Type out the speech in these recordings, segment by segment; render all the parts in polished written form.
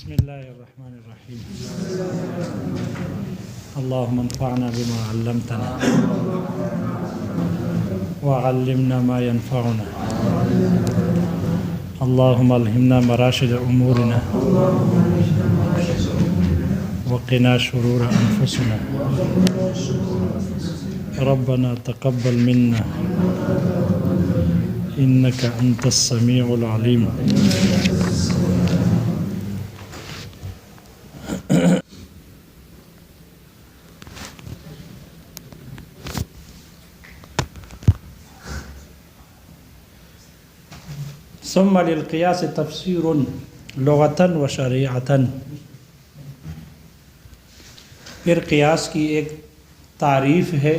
بسم اللہ الرحمن الرحیم اللہم انفعنا بما علمتنا وعلمنا ما ينفعنا اللہم الہمنا مراشد امورنا وقنا شرور انفسنا ربنا تقبل منا انك انت السمیع العلیم. ثم للقیاس تفسیر لغتاً و شریعتاً. پھر قیاس کی ایک تعریف ہے،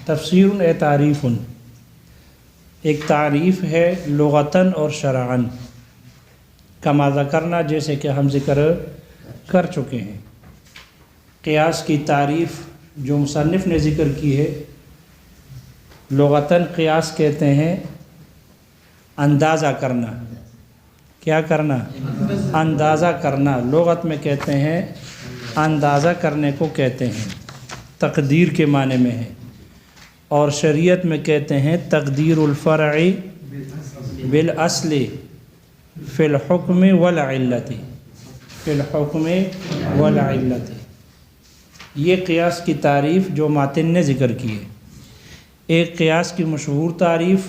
تفسیر اے تعریف، ایک تعریف ہے لغتاً اور شرعاً، کما ذکرنا جیسے کہ ہم ذکر کر چکے ہیں. قیاس کی تعریف جو مصنف نے ذکر کی ہے، لغتاً قیاس کہتے ہیں اندازہ کرنا. کیا کرنا؟ اندازہ کرنا. لغت میں کہتے ہیں اندازہ کرنے کو کہتے ہیں، تقدیر کے معنی میں ہے. اور شریعت میں کہتے ہیں تقدیر الفرع بالاصل فی الحکم والعلت. فی الحکم والعلت. یہ قیاس کی تعریف جو ماتن نے ذکر کی ہے. ایک قیاس کی مشہور تعریف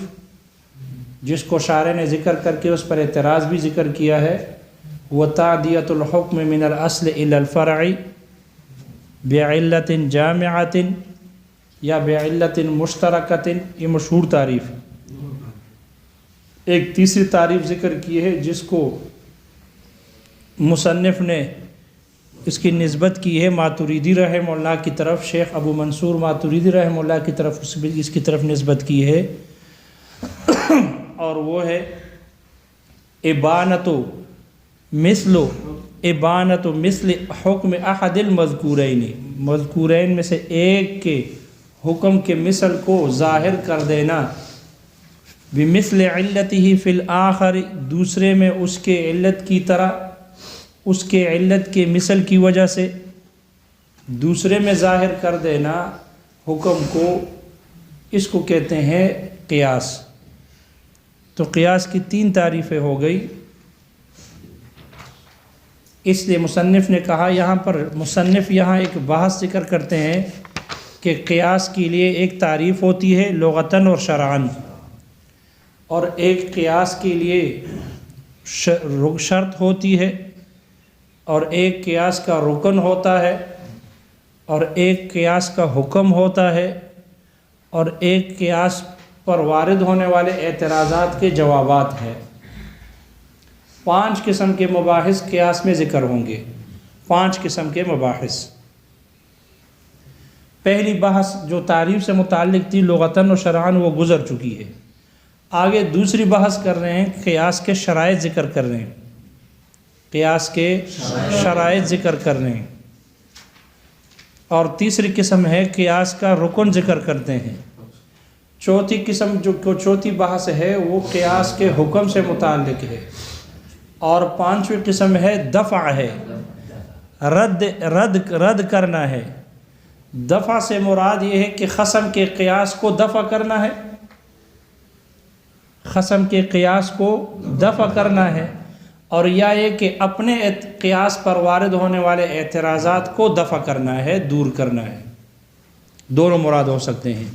جس کو شارح نے ذکر کر کے اس پر اعتراض بھی ذکر کیا ہے، وہ تعدیۃ الحکم من الاصل الی الفرع بعلت جامعۃ یا بعلت مشترکۃ. یہ مشہور تعریف. ایک تیسری تعریف ذکر کی ہے جس کو مصنف نے اس کی نسبت کی ہے ماتریدی رحمہ اللہ کی طرف. شیخ ابو منصور ماتریدی رحمہ اللہ کی طرف اس کی طرف نسبت کی ہے، اور وہ ہے ابانت مثل حکم احد المذکورین. مذکورین میں سے ایک کے حکم کے مثل کو ظاہر کر دینا. بمثل علتہ فی الآخر، دوسرے میں اس کے علت کی طرح، اس کے علت کے مثل کی وجہ سے دوسرے میں ظاہر کر دینا حکم کو، اس کو کہتے ہیں قیاس. تو قیاس کی تین تعریفیں ہو گئی. اس لیے مصنف نے کہا، یہاں پر مصنف یہاں ایک بحث ذکر کرتے ہیں کہ قیاس کے لیے ایک تعریف ہوتی ہے لغتاً اور شرعاً، اور ایک قیاس کے لیے شرط ہوتی ہے، اور ایک قیاس کا رکن ہوتا ہے، اور ایک قیاس کا حکم ہوتا ہے، اور ایک قیاس پر وارد ہونے والے اعتراضات کے جوابات ہیں. 5 قسم کے مباحث قیاس میں ذکر ہوں گے. 5 قسم کے مباحث. پہلی بحث جو تعریف سے متعلق تھی لغتاً و شرعاً، وہ گزر چکی ہے. آگے دوسری بحث کر رہے ہیں، قیاس کے شرائط ذکر کر رہے ہیں. قیاس کے شرائط ذکر کر رہے ہیں. اور تیسری قسم ہے قیاس کا رکن ذکر کرتے ہیں. چوتھی قسم چوتھی بحث ہے وہ قیاس کے حکم سے متعلق ہے. اور 5ویں قسم ہے دفع ہے، رد کرنا ہے. دفع سے مراد یہ ہے کہ خصم کے قیاس کو دفع کرنا ہے. خصم کے قیاس کو دفع کرنا ہے، اور یا یہ کہ اپنے قیاس پر وارد ہونے والے اعتراضات کو دفع کرنا ہے، دور کرنا ہے. دونوں مراد ہو سکتے ہیں.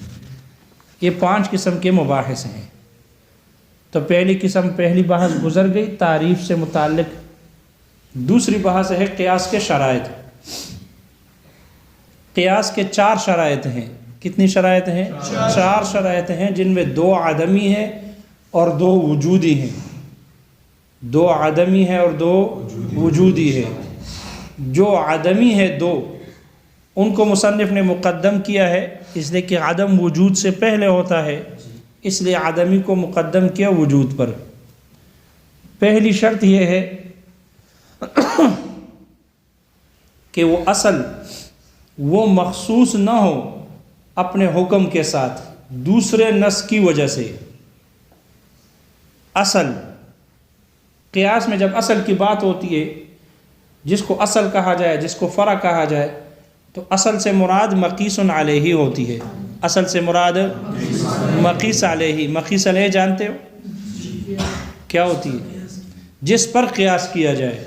یہ 5 قسم کے مباحث ہیں. تو پہلی بحث گزر گئی تعریف سے متعلق. دوسری بحث ہے قیاس کے شرائط. قیاس کے 4 شرائط ہیں. کتنی شرائط ہیں؟ 4 شرائط ہیں، جن میں 2 عدمی ہیں اور 2 وجودی ہیں. 2 عدمی ہیں اور 2 وجودی ہیں. جو عدمی ہے 2، ان کو مصنف نے مقدم کیا ہے، اس لیے کہ عدم وجود سے پہلے ہوتا ہے، اس لیے عدمی کو مقدم کیا وجود پر. پہلی شرط یہ ہے کہ وہ اصل وہ مخصوص نہ ہو اپنے حکم کے ساتھ دوسرے نص کی وجہ سے. اصل قیاس میں جب اصل کی بات ہوتی ہے جس کو اصل کہا جائے، جس کو فرع کہا جائے، تو اصل سے مراد مقیس علیہ ہوتی ہے. اصل سے مراد مقیس علیہ. مقیس علیہ جانتے ہو کیا ہوتی ہے؟ جس پر قیاس کیا جائے.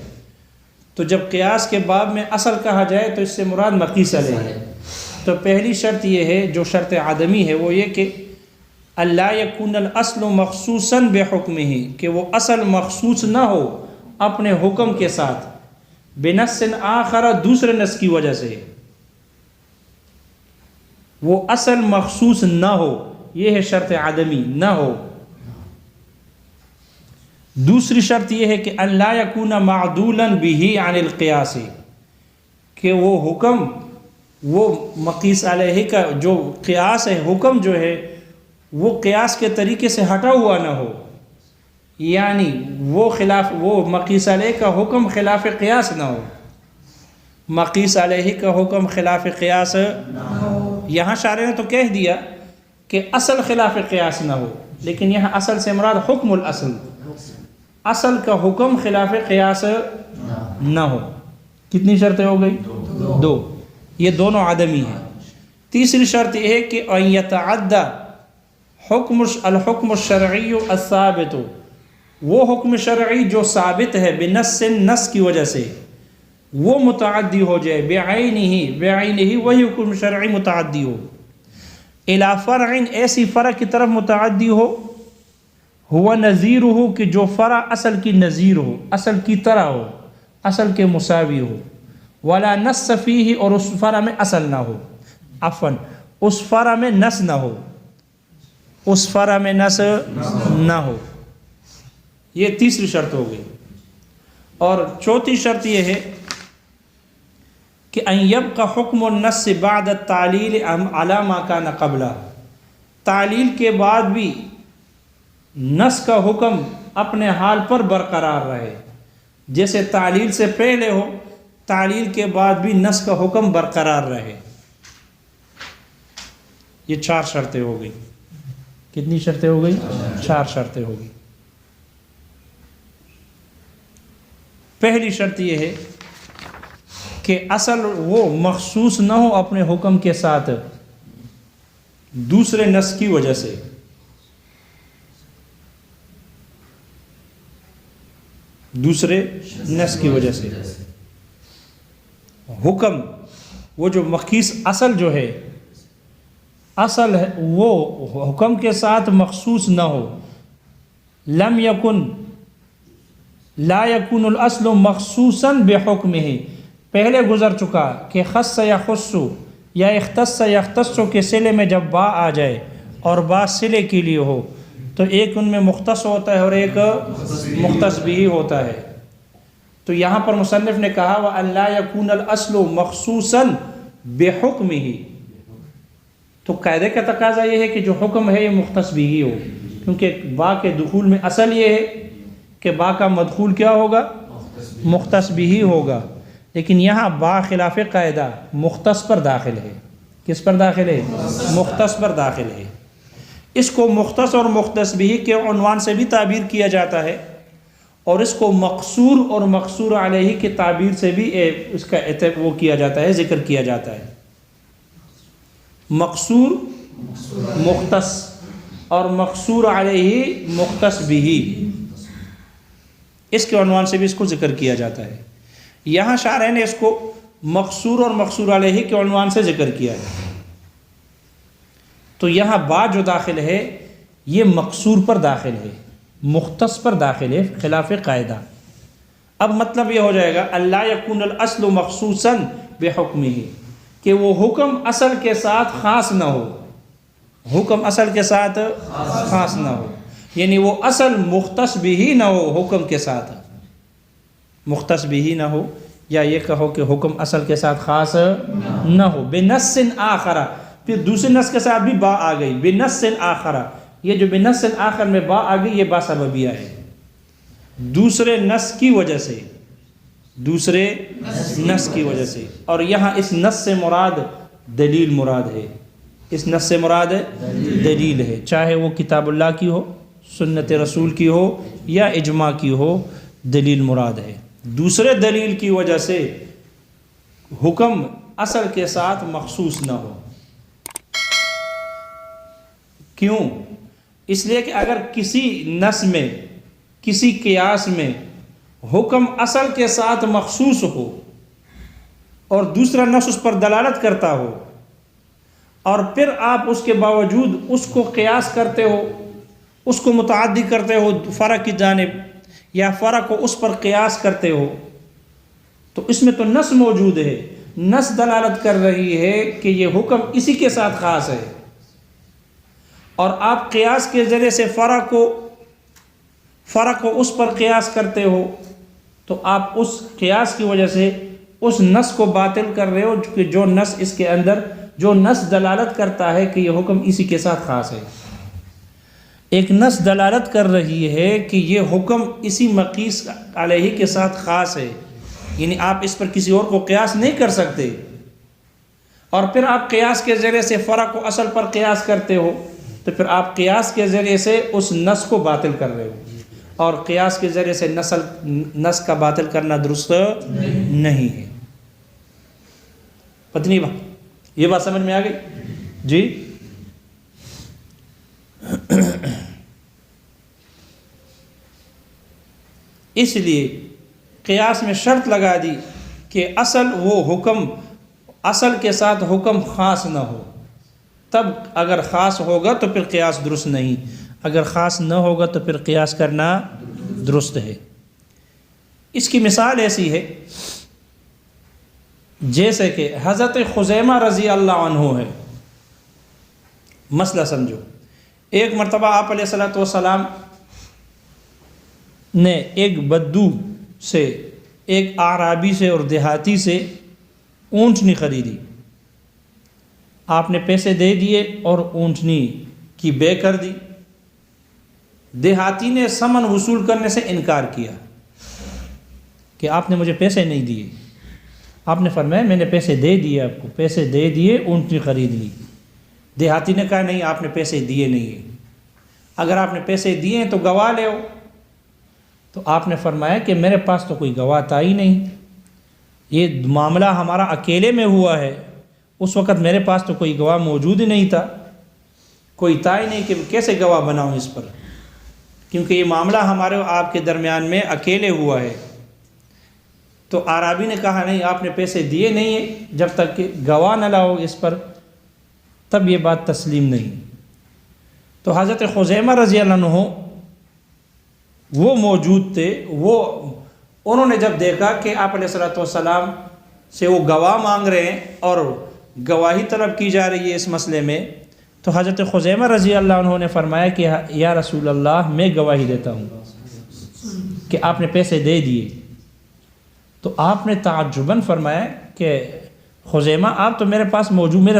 تو جب قیاس کے باب میں اصل کہا جائے تو اس سے مراد مقیس علیہ ہے. تو پہلی شرط یہ ہے جو شرط عدمی ہے، وہ یہ کہ اللہ یکون الاصل مخصوصا بحکمہ، کہ وہ اصل مخصوص نہ ہو اپنے حکم کے ساتھ، بنص آخر، دوسرے نص کی وجہ سے. وہ اصل مخصوص نہ ہو، یہ ہے شرط عدمی، نہ ہو. دوسری شرط یہ ہے کہ اللہ یکون معدولا بہ عن القیاس، کہ وہ حکم، وہ مقیس علیہ کا جو قیاس ہے، حکم جو ہے، وہ قیاس کے طریقے سے ہٹا ہوا نہ ہو. یعنی وہ مقیس علیہ کا حکم خلاف قیاس نہ ہو. مقیس علیہ کا حکم خلاف قیاس یہاں شارح نے تو کہہ دیا کہ اصل خلاف قیاس نہ ہو، لیکن یہاں اصل سے مراد حکم الاصل، اصل کا حکم خلاف قیاس نہ ہو. کتنی شرطیں ہو گئی؟ دو. یہ دونوں عدمی ہیں. تیسری شرط یہ ہے کہ ان یتعدی الحکم الشرعی الثابت، وہ حکم شرعی جو ثابت ہے بنص، نص کی وجہ سے، وہ متعدی ہو جائے بعینہ، وہی حکم شرعی متعدی ہو، الی فرع، ایسی فرع کی طرف متعدی ہو، ہوا نظیرہ، کہ جو فرع اصل کی نظیر ہو، اصل کی طرح ہو، اصل کے مساوی ہو، ولا نص فیہ، اور اس فرع میں اصل نہ ہو، عفوا اس فرع میں نص نہ ہو، اس فرع میں نص نہ ہو. یہ تیسری شرط ہو گئی. اور چوتھی شرط یہ ہے کہ ان یبقى حکم النص بعد التعلیل علی ما کان قبلہ، تعلیل کے بعد بھی نص کا حکم اپنے حال پر برقرار رہے. جیسے تعلیل سے پہلے ہو، تعلیل کے بعد بھی نص کا حکم برقرار رہے. یہ 4 شرطیں ہو گئی. کتنی شرطیں ہو گئی؟ 4 شرطیں ہو گئی. پہلی شرط یہ ہے کہ اصل وہ مخصوص نہ ہو اپنے حکم کے ساتھ دوسرے نص کی وجہ سے. دوسرے نص کی وجہ سے حکم، وہ جو مقیس اصل جو ہے، اصل ہے وہ حکم کے ساتھ مخصوص نہ ہو. لم یکن، لا یکون الاصل مخصوصا بحکمہ، پہلے گزر چکا کہ خص یخص یا اختص یختص کے صلے میں جب با آ جائے اور با صلے کے لیے ہو تو ایک ان میں مختص ہوتا ہے اور ایک مختص بھی ہوتا ہے. تو یہاں پر مصنف نے کہا وَأَلَّا يَكُونَ الْأَصْلُ مَخْصُوصًا بِحُکْمِهِ، تو قاعدے کا تقاضا یہ ہے کہ جو حکم ہے یہ مختص بھی ہو، کیونکہ با کے دخول میں اصل یہ ہے کہ با کا مدخول کیا ہوگا؟ مختص بھی ہوگا. لیکن یہاں با خلاف قاعدہ مختص پر داخل ہے. کس پر داخل ہے؟ مختص پر داخل ہے. اس کو مختص اور مختص بھی کے عنوان سے بھی تعبیر کیا جاتا ہے، اور اس کو مقصور اور مقصور علیہ کی تعبیر سے بھی اس کا وہ کیا جاتا ہے، ذکر کیا جاتا ہے. مقصور مختص اور مقصور علیہ مختص بھی، اس کے عنوان سے بھی اس کو ذکر کیا جاتا ہے. یہاں شارح نے اس کو مقصور اور مقصور علیہ کے عنوان سے ذکر کیا ہے. تو یہاں با جو داخل ہے یہ مقصور پر داخل ہے، مختص پر داخل ہے خلاف قاعدہ. اب مطلب یہ ہو جائے گا اللہ یکون الاصل مخصوصا بحکمہ، کہ وہ حکم اصل کے ساتھ خاص نہ ہو، حکم اصل کے ساتھ خاص نہ ہو، یعنی وہ اصل مختص بھی نہ ہو حکم کے ساتھ، مختص بھی نہ ہو، یا یہ کہو کہ حکم اصل کے ساتھ خاص نہ ہو. بنص آخر، پھر دوسرے نص کے ساتھ بھی با آ گئی، بنص آخر، یہ جو بنص آخر میں با آ گئی یہ با سببیہ ہے، دوسرے نص کی وجہ سے، دوسرے نص کی وجہ سے. اور یہاں اس نص سے مراد دلیل مراد ہے، اس نص سے مراد دلیل ہے، چاہے وہ کتاب اللہ کی ہو، سنت رسول کی ہو، یا اجماع کی ہو، دلیل مراد ہے. دوسرے دلیل کی وجہ سے حکم اصل کے ساتھ مخصوص نہ ہو۔ کیوں؟ اس لیے کہ اگر کسی نص میں، کسی قیاس میں حکم اصل کے ساتھ مخصوص ہو اور دوسرا نص اس پر دلالت کرتا ہو، اور پھر آپ اس کے باوجود اس کو قیاس کرتے ہو، اس کو متعدی کرتے ہو فرق کی جانب، یا فرق کو اس پر قیاس کرتے ہو، تو اس میں تو نص موجود ہے، نص دلالت کر رہی ہے کہ یہ حکم اسی کے ساتھ خاص ہے، اور آپ قیاس کے ذریعے سے فرق کو اس پر قیاس کرتے ہو، تو آپ اس قیاس کی وجہ سے اس نص کو باطل کر رہے ہو کہ جو نص اس کے اندر، جو نص دلالت کرتا ہے کہ یہ حکم اسی کے ساتھ خاص ہے۔ ایک نص دلالت کر رہی ہے کہ یہ حکم اسی مقیس علیہ کے ساتھ خاص ہے، یعنی آپ اس پر کسی اور کو قیاس نہیں کر سکتے، اور پھر آپ قیاس کے ذریعے سے فرق کو اصل پر قیاس کرتے ہو، تو پھر آپ قیاس کے ذریعے سے اس نص کو باطل کر رہے ہو، اور قیاس کے ذریعے سے نص کا باطل کرنا درست نہیں ہے۔ پتنی بات، یہ بات سمجھ میں آ گئی؟ جی اس لیے قیاس میں شرط لگا دی کہ اصل وہ حکم، اصل کے ساتھ حکم خاص نہ ہو، تب اگر خاص ہوگا تو پھر قیاس درست نہیں، اگر خاص نہ ہوگا تو پھر قیاس کرنا درست ہے۔ اس کی مثال ایسی ہے جیسے کہ حضرت خزیمہ رضی اللہ عنہ ہے۔ مسئلہ سمجھو، ایک مرتبہ آپ علیہ الصلوۃ والسلام نے ایک بدو سے، ایک اعرابی سے اور دیہاتی سے اونٹنی خریدی، آپ نے پیسے دے دیے اور اونٹنی کی بے کر دی۔ دیہاتی نے ثمن وصول کرنے سے انکار کیا کہ آپ نے مجھے پیسے نہیں دیے۔ آپ نے فرمایا میں نے پیسے دے دیے، آپ کو پیسے دے دیے، اونٹنی خرید لی۔ دیہاتی نے کہا نہیں، آپ نے پیسے دیے نہیں ہیں، اگر آپ نے پیسے دیے ہیں تو گواہ لے آؤ۔ تو آپ نے فرمایا کہ میرے پاس تو کوئی گواہ تھا ہی نہیں، یہ معاملہ ہمارا اکیلے میں ہوا ہے، اس وقت میرے پاس تو کوئی گواہ موجود ہی نہیں تھا، کوئی تھا ہی نہیں کہ کیسے گواہ بناؤں اس پر، کیونکہ یہ معاملہ ہمارے آپ کے درمیان میں اکیلے ہوا ہے۔ تو اعرابی نے کہا نہیں، آپ نے پیسے دیے نہیں ہیں، جب تک کہ گواہ نہ لاؤ اس پر تب یہ بات تسلیم نہیں۔ تو حضرت خزیمہ رضی اللہ عنہ وہ موجود تھے، انہوں نے جب دیکھا کہ آپ علیہ الصلوۃ والسلام سے وہ گواہ مانگ رہے ہیں اور گواہی طلب کی جا رہی ہے اس مسئلے میں، تو حضرت خزیمہ رضی اللہ عنہ نے فرمایا کہ یا رسول اللہ میں گواہی دیتا ہوں کہ آپ نے پیسے دے دیے۔ تو آپ نے تعجباً فرمایا کہ خزیمہ آپ تو میرے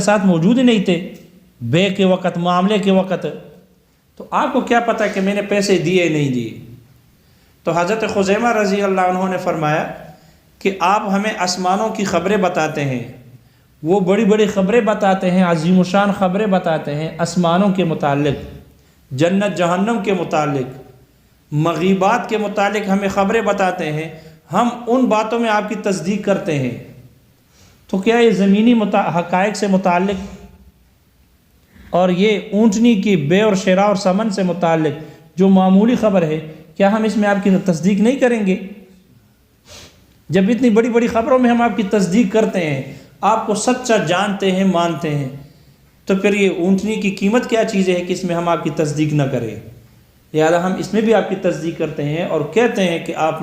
ساتھ موجود ہی نہیں تھے بے کے وقت، معاملے کے وقت، تو آپ کو کیا پتہ کہ میں نے پیسے دیے نہیں دیے؟ تو حضرت خزیمہ رضی اللہ عنہ نے فرمایا کہ آپ ہمیں آسمانوں کی خبریں بتاتے ہیں، وہ بڑی بڑی خبریں بتاتے ہیں، عظیم الشان خبریں بتاتے ہیں آسمانوں کے متعلق، جنت جہنم کے متعلق، مغیبات کے متعلق ہمیں خبریں بتاتے ہیں، ہم ان باتوں میں آپ کی تصدیق کرتے ہیں، تو کیا یہ زمینی حقائق سے متعلق اور یہ اونٹنی کی بے اور شراء اور ثمن سے متعلق جو معمولی خبر ہے، کیا ہم اس میں آپ کی تصدیق نہیں کریں گے؟ جب اتنی بڑی بڑی خبروں میں ہم آپ کی تصدیق کرتے ہیں، آپ کو سچا جانتے ہیں، مانتے ہیں، تو پھر یہ اونٹنی کی قیمت کیا چیز ہے کہ اس میں ہم آپ کی تصدیق نہ کریں؟ لہٰذا ہم اس میں بھی آپ کی تصدیق کرتے ہیں اور کہتے ہیں کہ آپ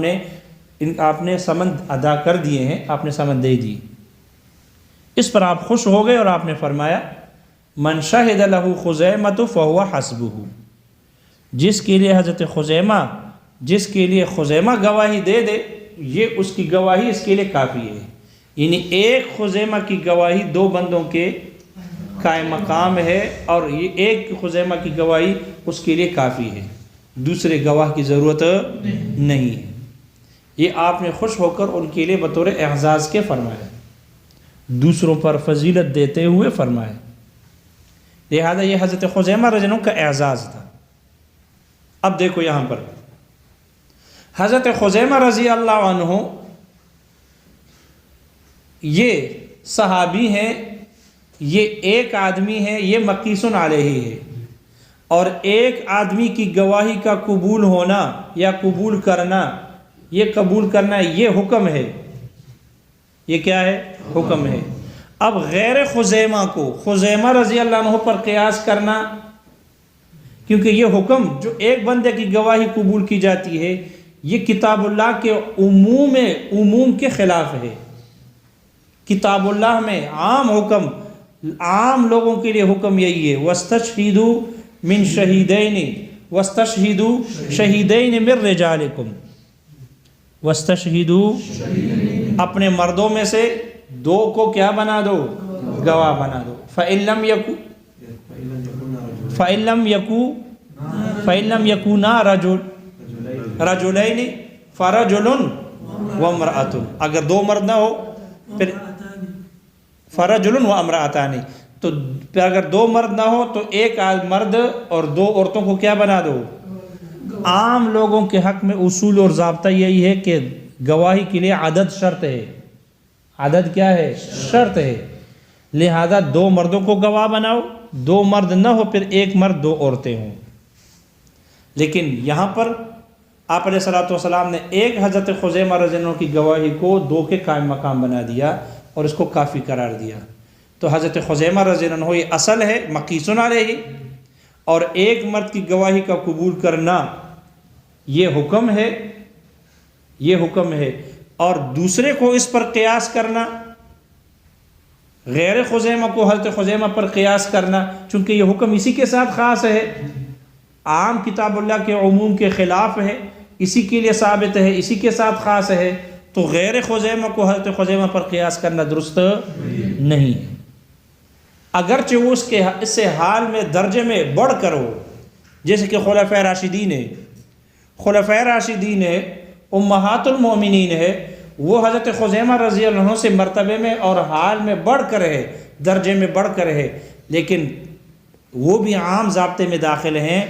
نے ثمن ادا کر دیے ہیں، آپ نے ثمن دے دی۔ اس پر آپ خوش ہو گئے اور آپ نے فرمایا من شہد لہ خزیمۃ فہو حسبہ، جس کے لیے حضرت خزیمہ گواہی دے دے، یہ اس کی گواہی اس کے لیے کافی ہے۔ یعنی ایک خزیمہ کی گواہی دو بندوں کے قائم مقام ہے، اور یہ ایک خزیمہ کی گواہی اس کے لیے کافی ہے، دوسرے گواہ کی ضرورت نہیں ہے۔ یہ آپ نے خوش ہو کر ان کے لیے بطور اعزاز کے فرمایا، دوسروں پر فضیلت دیتے ہوئے فرمایا، لہذا یہ حضرت خزیمہ رضی اللہ عنہ کا اعزاز تھا۔ اب دیکھو یہاں پر حضرت خزیمہ رضی اللہ عنہ یہ صحابی ہیں، یہ ایک آدمی ہے، یہ مقیس علیہ ہے، اور ایک آدمی کی گواہی کا قبول ہونا یا قبول کرنا، یہ قبول کرنا یہ حکم ہے، یہ کیا ہے؟ حکم ہے۔ اب غیر خزیمہ کو خزیمہ رضی اللہ عنہ پر قیاس کرنا، کیونکہ یہ حکم جو ایک بندے کی گواہی قبول کی جاتی ہے یہ کتاب اللہ کے عموم کے خلاف ہے۔ کتاب اللہ میں عام حکم، عام لوگوں کے لیے حکم یہی ہے، وَاسْتَشْهِدُوا مِن شَهِيدَيْنِ وَاسْتَشْهِدُوا شَهِيدَيْنِ مِن رِجَالِكُمْ، وَاسْتَشْهِدُوا اپنے مردوں میں سے دو کو کیا بنا دو؟ گواہ بنا دو۔ فَإِن لَمْ يَكُونَا رَجُلَيْنِ فَرَجُلٌ وَامْرَأَةٌ، اگر دو مرد نہ ہو پھر فرجل و امرأتان، تو اگر دو مرد نہ ہو تو ایک مرد اور دو عورتوں کو کیا بنا دو؟ عام لوگوں کے حق میں اصول اور ضابطہ یہی ہے کہ گواہی کے لیے عدد شرط ہے۔ عدد کیا ہے؟ شرط ہے۔ لہذا دو مردوں کو گواہ بناؤ، دو مرد نہ ہو پھر ایک مرد دو عورتیں ہوں۔ لیکن یہاں پر آپ علیہ الصلوۃ والسلام نے ایک حضرت خزیمہ رضی اللہ عنہ کی گواہی کو دو کے قائم مقام بنا دیا اور اس کو کافی قرار دیا۔ تو حضرت خزیمہ رضی اللہ عنہ یہ اصل ہے، مقیس علیہ، اور ایک مرد کی گواہی کا قبول کرنا یہ حکم ہے، یہ حکم ہے۔ اور دوسرے کو اس پر قیاس کرنا، غیر خزیمہ کو حضرت خزیمہ پر قیاس کرنا، چونکہ یہ حکم اسی کے ساتھ خاص ہے، عام کتاب اللہ کے عموم کے خلاف ہے، اسی کے لیے ثابت ہے، اسی کے ساتھ خاص ہے، تو غیر خزیمہ کو حضرت خزیمہ پر قیاس کرنا درست نہیں ہے، اگرچہ وہ اس سے حال میں درجے میں بڑھ کر ہو، جیسے کہ خلفائے راشدین ہے، خلفائے راشدین ہے، امہات المومنین ہے، وہ حضرت خزیمہ رضی اللہ عنہ سے مرتبے میں اور حال میں بڑھ کر ہے، درجے میں بڑھ کر ہے، لیکن وہ بھی عام ضابطے میں داخل ہیں،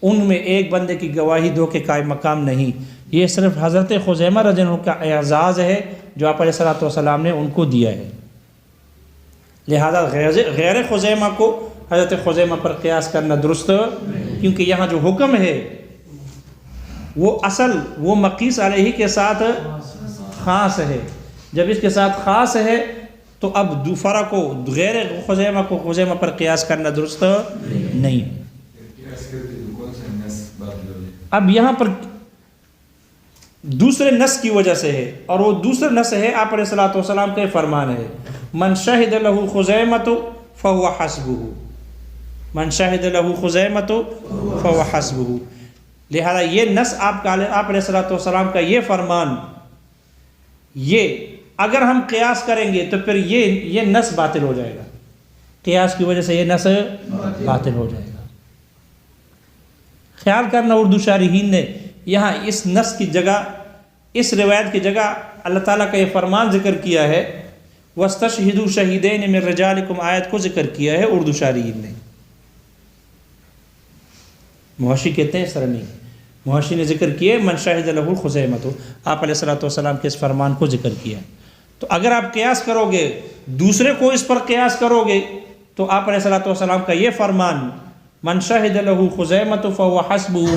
ان میں ایک بندے کی گواہی دو کے قائم مقام نہیں۔ یہ صرف حضرت خزیمہ رضی اللہ عنہ کا اعزاز ہے جو آپ علیہ الصلوۃ والسلام نے ان کو دیا ہے، لہذا غیر خزیمہ کو حضرت خزیمہ پر قیاس کرنا درست، کیونکہ یہاں جو حکم ہے وہ اصل وہ مقیس علیہ کے ساتھ خاص ہے، جب اس کے ساتھ خاص ہے تو اب دوسرا کو غیر خزیمہ کو خزیمہ پر قیاس کرنا درست نہیں۔ اب یہاں پر دوسرے نص کی وجہ سے ہے، اور وہ دوسرا نص ہے آپ علیہ الصلوۃ والسلام کا فرمان ہے، من شہد لہ خزیمۃ فہو حسبہ، من شہد لہ خزیمۃ فہو حسبہ۔ لہذا یہ نص آپ علیہ الصلوۃ والسلام کا یہ فرمان، یہ اگر ہم قیاس کریں گے تو پھر یہ نص باطل ہو جائے گا، قیاس کی وجہ سے یہ نص باطل ہو جائے گا۔ خیال کرنا اردو شارحین نے یہاں اس نص کی جگہ، اس روایت کی جگہ اللہ تعالیٰ کا یہ فرمان ذکر کیا ہے، وَاسْتَشْهِدُوا شَهِيدَيْنِ مِن رِجَالِكُمْ، آیت کو ذکر کیا ہے اردو شارحین نے۔ محشی کہتے ہیں اس طرح نہیں، محشی نے ذکر کیا من شہد لہ خزیمۃ، آپ علیہ الصلوۃ والسلام کے اس فرمان کو ذکر کیا۔ تو اگر آپ قیاس کرو گے، دوسرے کو اس پر قیاس کرو گے، تو آپ علیہ الصلوۃ والسلام کا یہ فرمان من شہد لہ خزیمۃ فہو حسبہ،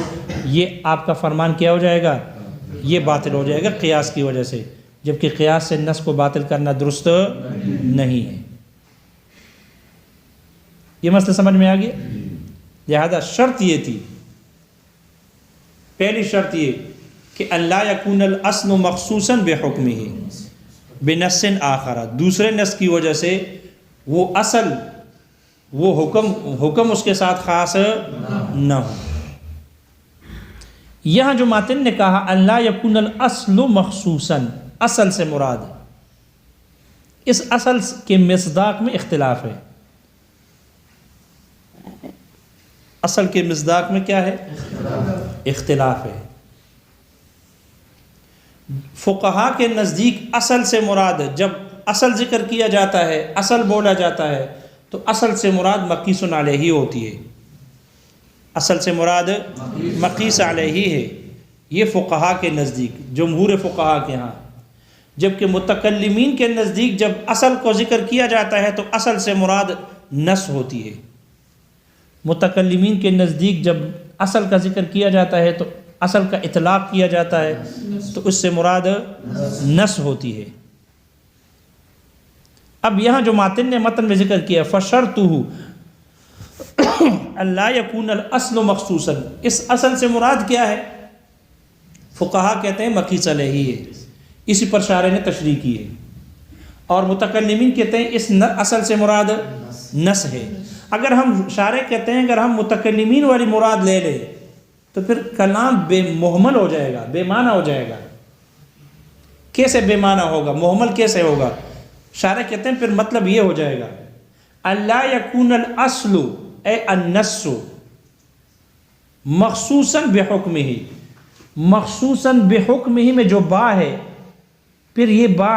یہ آپ کا فرمان کیا ہو جائے گا؟ یہ باطل ہو جائے گا قیاس کی وجہ سے، جبکہ قیاس سے نص کو باطل کرنا درست نہیں ہے۔ یہ مسئلہ سمجھ میں آ گیا؟ لہذا شرط یہ تھی، پہلی شرط یہ کہ اللہ یکون الاصل مخصوصا بحکمہ بنص آخر، دوسرے نص کی وجہ سے وہ اصل وہ حکم اس کے ساتھ خاص نہ ہو۔ یہاں جو ماتن نے کہا اللہ یکون الاصل مخصوصا، اصل سے مراد، اس اصل کے مصداق میں اختلاف ہے۔ اصل کے مصداق میں کیا ہے؟ اختلاف ہے۔ فقہا کے نزدیک اصل سے مراد، جب اصل ذکر کیا جاتا ہے، اصل بولا جاتا ہے، تو اصل سے مراد مقیس علیہ ہوتی ہے، اصل سے مراد مقیس علیہ ہے۔ یہ فقہا کے نزدیک، جمہور فقہا کے ہاں، جبکہ متکلمین کے نزدیک جب اصل کو ذکر کیا جاتا ہے تو اصل سے مراد نص ہوتی ہے۔ متکلمین کے نزدیک جب اصل کا ذکر کیا جاتا ہے تو اصل کا اطلاق کیا جاتا ہے تو اس سے مراد نص ہوتی ہے۔ اب یہاں جو ماتن نے متن میں ذکر کیا فشرطہ اللہ یکون الاصل مخصوصا، اس اصل سے مراد کیا ہے؟ فقہا کہتے ہیں مقیس علیہ ہے، اسی پر شارح نے تشریح کی ہے، اور متکلمین کہتے ہیں اس اصل سے مراد نص ہے۔ اگر ہم شارح کہتے ہیں اگر ہم متکلمین والی مراد لے لیں تو پھر کلام بے محمل ہو جائے گا، بے معنی ہو جائے گا۔ کیسے بے معنی ہوگا، محمل کیسے ہوگا؟ شارح کہتے ہیں پھر مطلب یہ ہو جائے گا اللہ یکون الاصل اے النص مخصوصاً بحکمہ، مخصوصاً بحکمہ میں جو با ہے، پھر یہ با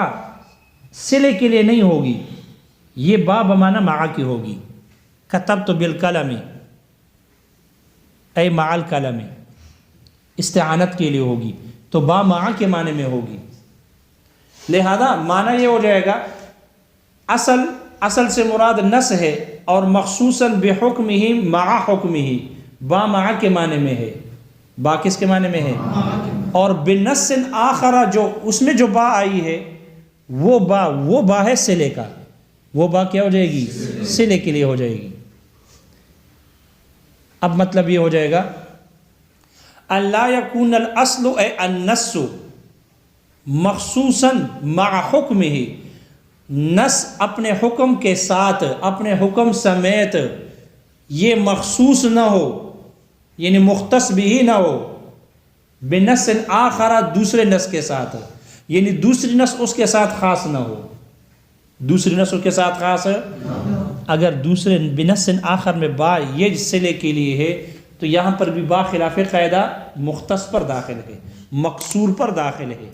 صلے کے لیے نہیں ہوگی، یہ با بمعنی مع کی ہوگی۔ کتبت بالقلم اے مع القلم، استعانت کے لیے ہوگی تو با مع کے معنی میں ہوگی۔ لہذا معنی یہ ہو جائے گا اصل سے مراد نص ہے اور مخصوصاً بحکمہ مع حکمہ، با مع کے معنی میں ہے، با کس کے معنی میں ہے؟ اور بنص آخر جو اس میں جو با آئی ہے وہ با ہے صلے کا، وہ با کیا ہو جائے گی؟ صلے کے لیے ہو جائے گی۔ اب مطلب یہ ہو جائے گا اللہ یکون الاصل اے النص مخصوصاً مع حکمہ، نص اپنے حکم کے ساتھ، اپنے حکم سمیت یہ مخصوص نہ ہو، یعنی مختص بھی نہ ہو، بنص آخر دوسرے نص کے ساتھ، یعنی دوسری نص اس کے ساتھ خاص نہ ہو، دوسری نص اس کے ساتھ خاص ہے۔ اگر دوسرے بنص آخر میں با یہ صلے کے لیے ہے تو یہاں پر بھی با خلاف قاعدہ مختص پر داخل ہے، مقصور پر داخل ہے۔